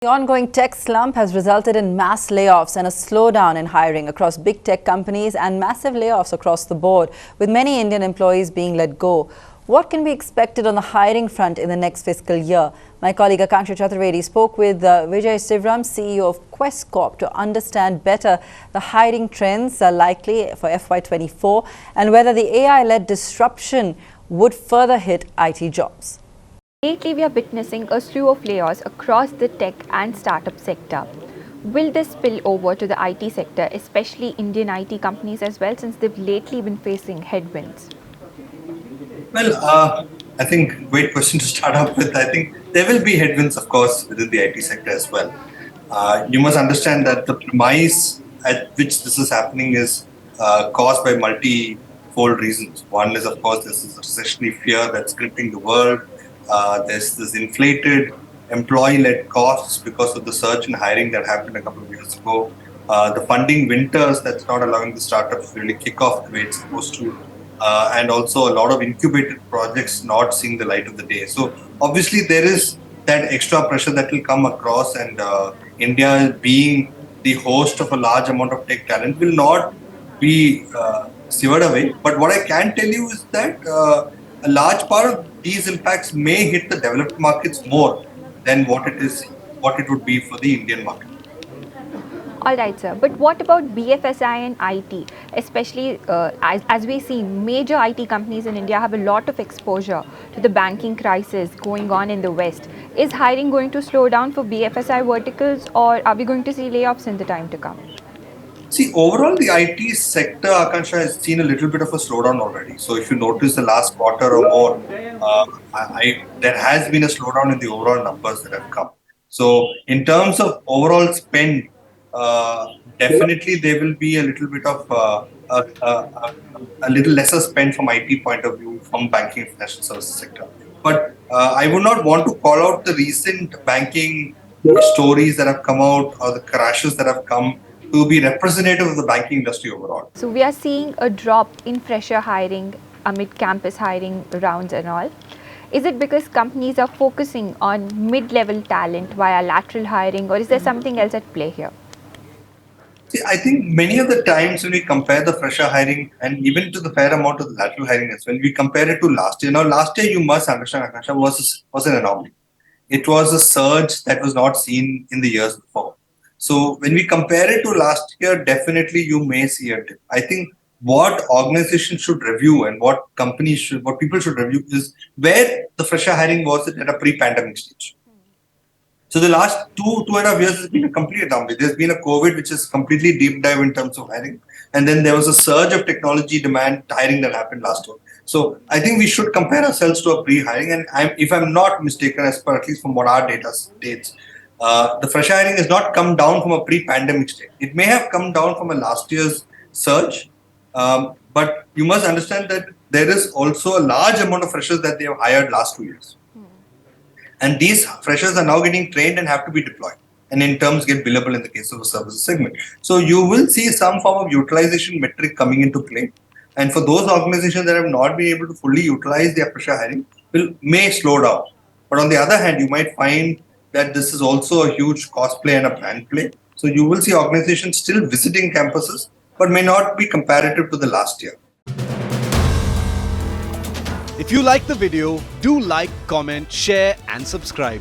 The ongoing tech slump has resulted in mass layoffs and a slowdown in hiring across big tech companies and massive layoffs across the board, with many Indian employees being let go. What can be expected on the hiring front in the next fiscal year? My colleague Aakanksha Chaturvedi spoke with Vijay Sivram, CEO of Quess Corp, to understand better the hiring trends likely for FY24 and whether the AI-led disruption would further hit IT jobs. Lately, we are witnessing a slew of layoffs across the tech and startup sector. Will this spill over to the IT sector, especially Indian IT companies as well, since they've lately been facing headwinds? Well, I think great question to start off with. I think there will be headwinds, of course, within the IT sector as well. You must understand that the premise at which this is happening is caused by multi-fold reasons. One is, of course, this is a recessionary fear that's gripping the world. There's this inflated employee-led costs because of the surge in hiring that happened a couple of years ago. The funding winters that's not allowing the startups to really kick off the way it's supposed to. And also a lot of incubated projects not seeing the light of the day. So obviously there is that extra pressure that will come across, and India being the host of a large amount of tech talent will not be severed away. But what I can tell you is that a large part of these impacts may hit the developed markets more than what it would be for the Indian market. All right, sir. But what about BFSI and IT? Especially as we see, major IT companies in India have a lot of exposure to the banking crisis going on in the West. Is hiring going to slow down for BFSI verticals, or are we going to see layoffs in the time to come? See, overall, the IT sector, Aakanksha, has seen a little bit of a slowdown already. So if you notice the last quarter or more, there has been a slowdown in the overall numbers that have come. So in terms of overall spend, definitely there will be a little bit of a little lesser spend from IT point of view from banking and financial services sector. But I would not want to call out the recent banking stories that have come out or the crashes that have come to be representative of the banking industry overall. So we are seeing a drop in fresher hiring amid campus hiring rounds and all. Is it because companies are focusing on mid-level talent via lateral hiring, or is there something else at play here? See, I think many of the times when we compare the fresher hiring and even to the fair amount of the lateral hiring as well, we compare it to last year. Now, last year, you must understand, Aakanksha, was an anomaly. It was a surge that was not seen in the years before. So when we compare it to last year, definitely you may see a dip. I think what organizations should review and what people should review is where the fresher hiring was at a pre-pandemic stage. So the last two and a half years has been a complete anomaly. There's been a COVID, which is completely deep dive in terms of hiring. And then there was a surge of technology demand hiring that happened last year. So I think we should compare ourselves to a pre-hiring. And if I'm not mistaken, as per at least from what our data states, the fresh hiring has not come down from a pre-pandemic state. It may have come down from a last year's surge, but you must understand that there is also a large amount of freshers that they have hired last 2 years. And these freshers are now getting trained and have to be deployed, and in terms get billable in the case of a services segment. So you will see some form of utilization metric coming into play. And for those organizations that have not been able to fully utilize their fresher hiring, may slow down. But on the other hand, you might find that this is also a huge cost play and a brand play. So you will see organizations still visiting campuses, but may not be comparative to the last year. If you like the video, do like, comment, share and subscribe.